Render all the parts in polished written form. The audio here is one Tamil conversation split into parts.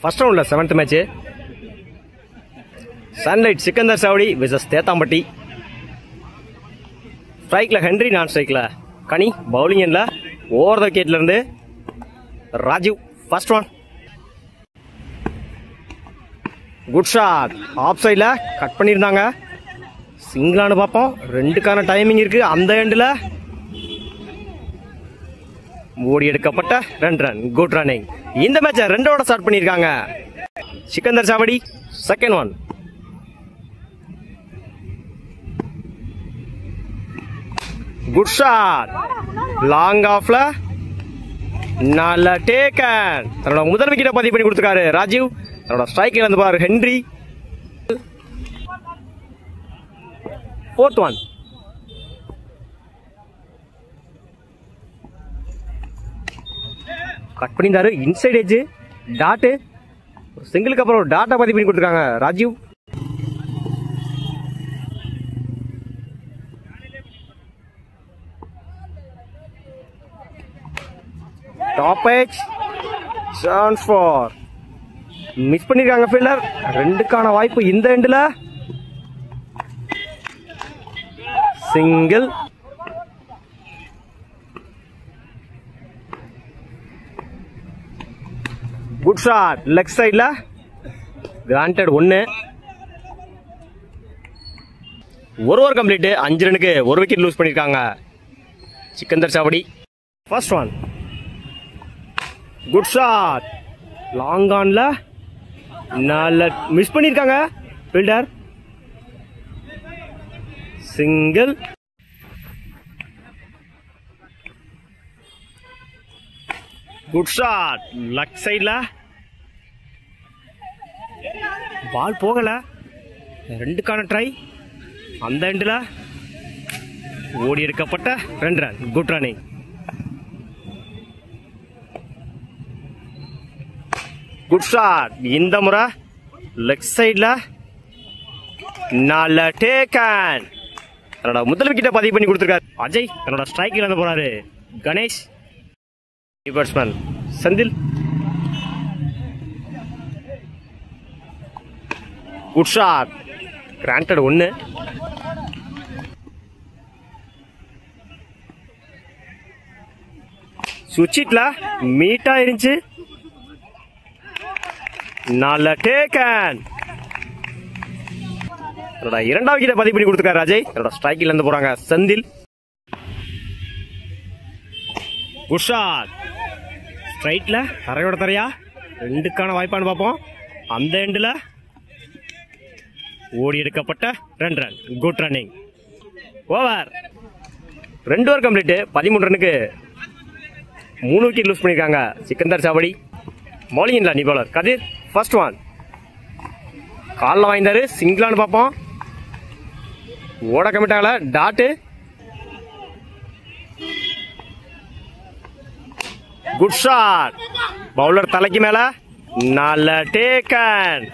ஃபர்ஸ்ட் ரவுண்ட்ல 7th மேட்ச் சன்லைட் சிக்கந்தர் சாவடி விசஸ் தேத்தாம்பட்டி. ஸ்ட்ரைக்ல ஹென்ரி, நான் ஸ்ட்ரைக்ல கனி, பவுலிங் எண்ட்ல ஓவர் த விக்கெட்ல இருந்து Rajeev. First one good shot, off சைட்ல கட் பண்ணியிருந்தாங்க. சிங்கிளானு பார்ப்போம், ரெண்டுக்கான டைமிங் இருக்கு. அந்த எண்டில் ஓடி எடுக்கப்பட்ட 2 ரன், குட் ரன்னிங். இந்த மேட்சை 2 ஸ்டார்ட் பண்ணியிருக்காங்க Sikandar Savadi. Second one good shot, long ஆஃப்ல நல்ல டேக்கன். தன்னோட முதல் விக்கெட்டை பதிவு பண்ணி கொடுத்துருக்காரு ராஜீவ். தன்னோட ஸ்ட்ரைக்கில் வந்து பாரு ஹென்ரி. ஃபோர்த் ஒன் கட் பண்ணியிருந்தாரு, இன்சைட் எட்ஜ் டாட்டு. சிங்கிளுக்கு அப்புறம் டாட்டா பதிவு பண்ணி கொடுத்துருக்காங்க Rajeev. Top edge chance for miss பண்ணிருக்காங்க ஃபீல்டர். 2க்கான வாய்ப்பு இந்த எண்ட்ல. சிங்கிள். குட் ஷாட், லெக் சைட்ல கிராண்டட் 1. ஒரு ஓவர் கம்ப்ளீட், 5 ரனுக்கு 1 விக்கெட் லூஸ் பண்ணிருக்காங்க Sikandar Savadi. First one good shot, long ஆன்ல நல்ல மிஸ் பண்ணிருக்காங்க fielder. Single. Good shot, leg சைட்ல பால் போகல. 2க்கான ட்ரை. அந்த எண்டில் ஓடி எடுக்கப்பட்ட 2 ரன், குட் ரன்னிங். குட் ஷாட், இந்த முறை லெக் சைட்ல நல்ல டேக்கன். தன்னோட முதல் விக்கெட்டை பதிவு பண்ணி கொடுத்துருக்காரு அஜய். தன்னோட ஸ்ட்ரைக்கில் வந்து போறாரு Ganesh. Batsman Senthil. Good shot, கிராண்டட் 1. சுவிட்ச்ல மீட்டா இருந்துச்சு. நல்ல டேக்கன். தன்னோட 2வது விக்கெட்டை பதிவு பண்ணி கொடுத்துருக்காரு அஜய். தன்னோட ஸ்ட்ரைக்கில் இருந்து போறாங்க செந்தில். குட் ஷாட், ஸ்ட்ரைட்ல தரையோட தரையா 2க்கான வாய்ப்பான்னு பார்ப்போம். அந்த எண்டில் ஓடி எடுக்கப்பட்ட 2 ரன், good running. Over. 2 over complete, 13 ரனுக்கு 3 விக்கெட் லூஸ் பண்ணிருக்காங்க சிக்கந்தர் சாவடி. பவுலிங் இல்லை நீ பவுலர் கதிர். ஃபர்ஸ்ட் ஒன் காலில் வாங்கிட்டாரு, சிங்கிளானு பார்ப்போம். ஓட கமிட்டாங்கல டாட்டு. குட் ஷாட், பவுலர் தலைக்கு மேல நல்ல டேக்கன்.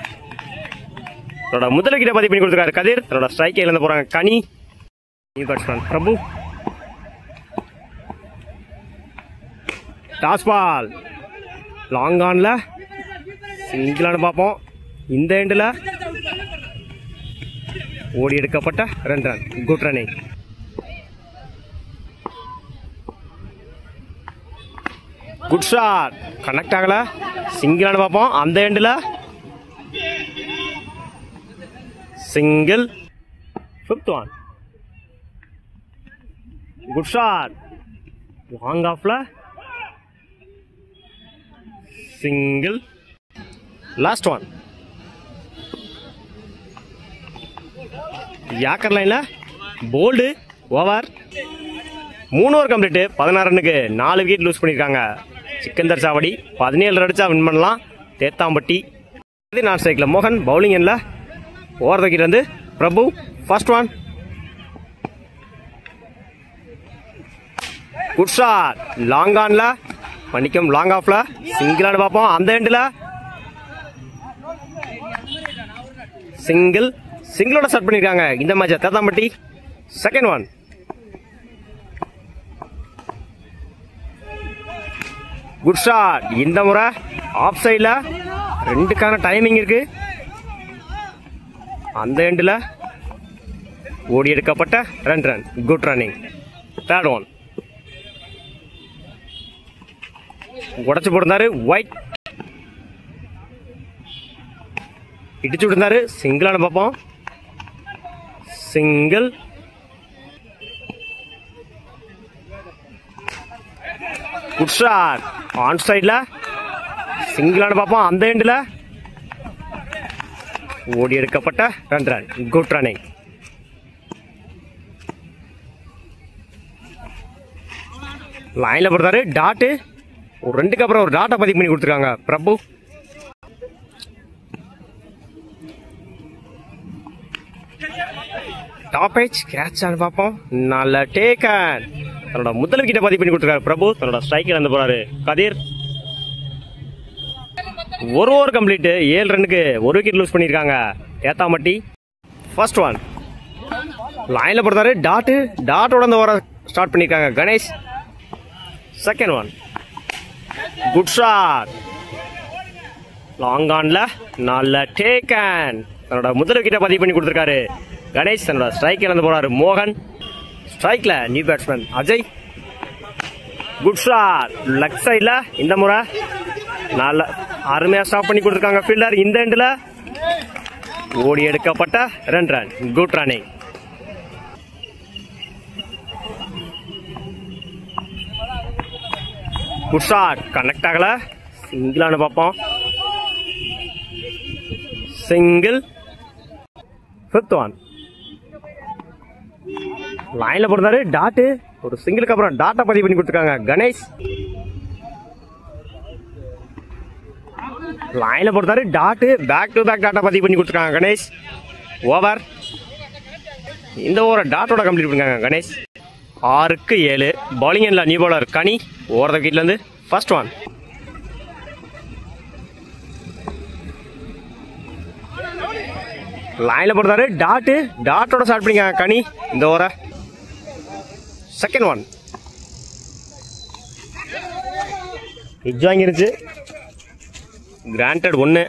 தன்னோட முதல் விக்கெட்டை பதிவு பண்ணி கொடுத்துருக்காரு கதிர். தன்னோட ஸ்ட்ரைக்கை இழந்து போறாங்க Kani. Batsman Prabhu. Toss ball long ஆன்ல சிங்கிளானு பார்ப்போம். இந்த எண்டில் ஓடி எடுக்கப்பட்ட 2 ரன், good running. Good shot, connect ஆகல. சிங்கிளானு பார்ப்போம். அந்த எண்டில் single. 5th one good shot, long ஆஃப்ல சிங்கிள். லாஸ்ட் ஒன் யாக்கர் லைன்ல போல்டு. ஓவர். 3 ஓவர் கம்ப்ளீட், 16 ரனுக்கு 4 விக்கெட் லூஸ் பண்ணியிருக்காங்க சிக்கந்தர் சாவடி. 17 அடிச்சா வின் பண்ணலாம் தேத்தாம்பட்டி. நான் ஸ்ட்ரைக்ல மோகன், பவுலிங் எண்ட்ல ஓவர் த விக்கெட் வந்து Prabhu. First one good shot, long ஆன்ல பண்ணிக்கும், லாங் ஆஃப்ல சிங்கிளானு பார்ப்போம். அந்த எண்டில் சிங்கிள். சிங்கிளோட ஸ்டார்ட் பண்ணிருக்காங்க இந்த மேட்சை Thethampatti. Second one good shot. இந்த முறை ஆஃப் சைட்ல ரெண்டுக்கான டைமிங் இருக்கு. அந்த எண்டில் ஓடி எடுக்கப்பட்ட 2 ரன். Good running. தேர்ட் ஒன் உடச்சு போட்டிருந்தாரு. ஒயிட் இடிச்சு விட்டுருந்தாரு. சிங்கிளான பார்ப்போம். சிங்கிள். Good shot. ஆன் சைடில் சிங்கிளான பார்ப்போம். அந்த எண்டில் ஓடி எடுக்கப்பட்ட 2 ரன். Good running. லைனில் போடுறாரு. டாட்டு ஒரு 2க்கு அப்புறம் ஒரு டாட்டை பதிவு பண்ணி கொடுத்துருக்காங்க பிரபு. டாப் ஏஜ் கேட்ச் ஆன பார்ப்போம். நல்ல டேக்கன். தன்னோட முதல் விக்கெட்டை பதிவு பண்ணி கொடுத்துருக்காரு பிரபு. தன்னோட ஸ்ட்ரைக்கில் வந்து போறாரு கதிர். ஒரு ஓவர் கம்ப்ளீட். 7 ரன்னுக்கு 1 விக்கெட் லூஸ் பண்ணியிருக்காங்க ஏத்தாமட்டி. ஃபர்ஸ்ட் ஒன் லைனில் போடுறாரு. டாட்டோட அந்த ஓவரை ஸ்டார்ட் பண்ணியிருக்காங்க Ganesh. Second one good shot. Long ஆன்ல நல்ல டேக்கன். தன்னோட முதல் விக்கெட்டை பதிவு பண்ணி கொடுத்துருக்காரு கணேஷ். தன்னோட ஸ்ட்ரைக்கில் இருந்து போறாரு மோகன். ஸ்ட்ரைக்ல new batsman Ajay. Good shot. Leg சைட்ல இந்த முறை நல்ல அருமையா ஸ்டாப் பண்ணி கொடுத்துருக்காங்க ஃபீல்டர். இந்த எண்டில் ஓடி எடுக்கப்பட்ட 2 ரன். Good running. Good shot. Connect ஆகல. சிங்கிளானு பார்ப்போம். சிங்கிள். ஃபிஃப்த் ஒன் லைன்ல போடுறாரு. டாட்டு ஒரு சிங்கிளுக்கு அப்புறம் டாட்டா பதிவு பண்ணி கொடுத்துருக்காங்க கணேஷ். லைன்ல போடுறாரு. டாட்டு பேக் டு பேக் டாட்டா பதிவு பண்ணி கொடுத்துருக்காங்க கணேஷ். ஓவர். இந்த ஓவரை டாட்டோட கம்ப்ளீட் பண்ணிருக்காங்க கணேஷ். 6க்கு 7. பவுலிங் எண்ணில் new bowler Ghani. Over the விக்கெட்ல இருந்து ஃபர்ஸ்ட் ஒன். லைன்ல போடுறாரு. டாட்டோட ஸ்டார்ட் பண்ணிருக்காங்க கனி இந்த ஓவரை. செகண்ட் ஒன் ஹிட் வாங்கிருச்சு. கிராண்டட் 1.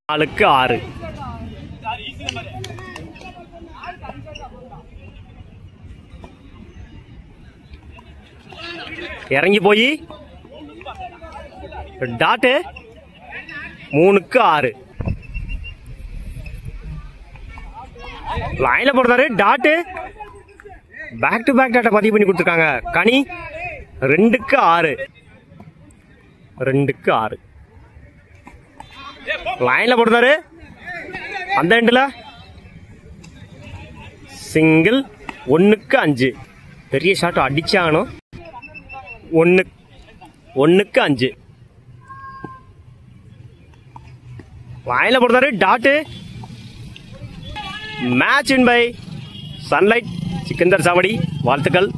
4க்கு 6. இறங்கி போய் டாட்டு 3க்கு 6. லைன்ல போடுறாரு. டாட்டு பேக் டு பேக் டாட்டா பதிவு பண்ணி கொடுத்துருக்காங்க கனி. 2க்கு 6. 2க்கு 6. லைன்ல போடுறாரு. அந்த எண்டில் சிங்கிள். 1க்கு 5. பெரிய ஷாட் அடிச்சாகணும். 1க்கு 5. லைன்ல போடுறாரு. Dot match win by sunlight Sikandar Savadi. வாழ்த்துக்கள்.